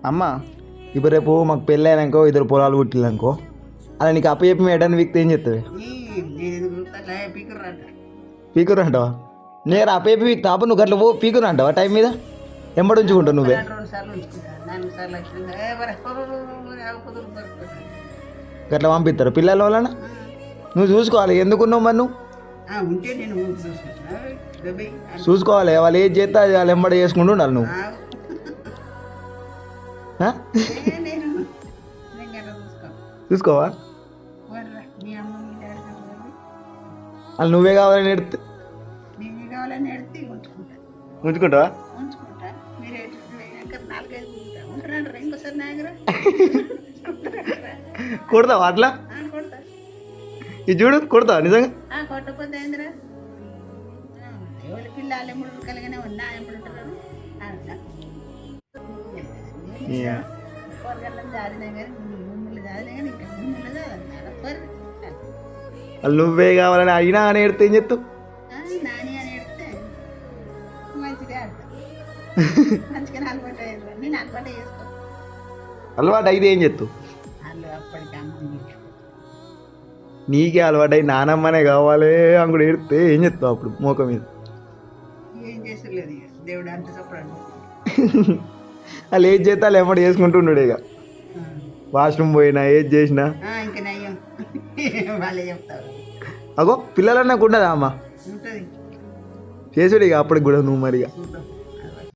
అమ్మ ఇప్పుడు రేపు మాకు పెళ్ళి అయినాకో ఇద్దరు పొలాలు పుట్టినాకో అలా నీకు అప్ప చెప్పి మేటాన్ని వీక్తే ఏం చెప్తావి పీకురు అంటావా నేను అప్ప చెప్పి వీక్ తాప నువ్వు గట్ల పో పీకురు అంటావా టైం మీద ఎంబడి ఉంచుకుంటావు నువ్వే గట్లా పంపిస్తారు పిల్లల వలన నువ్వు చూసుకోవాలి ఎందుకున్నావు మరి నువ్వు చూసుకోవాలి వాళ్ళు ఏది చేస్తే అది వాళ్ళు ఎంబడి చేసుకుంటూ ఉండాలి నువ్వు చూసుకోవా వాళ్ళు నువ్వే కావాలని ఎడితే ఉంచుకుంటావా కొడతావా అట్లా ఇది చూడు కొడతావా నిజంగా వాళ్ళు నువ్వే కావాలని అయినా అని ఎడితే ఏం చెప్తావు అలవాటు అయితే ఏం చెప్తావు నీకే అలవాటు అయి నానమ్మనే కావాలి అంకుడు ఎడితే ఏం చెప్తావు అప్పుడు మోక మీద వాళ్ళు ఏది చేస్తే వాళ్ళు ఎమ్మడి చేసుకుంటుండే ఇక వాష్రూమ్ పోయినా ఏది చేసినా అగో పిల్లలన్నా ఉండదా అమ్మ చేసుడు ఇక అప్పటికి కూడా నువ్వు మరిగా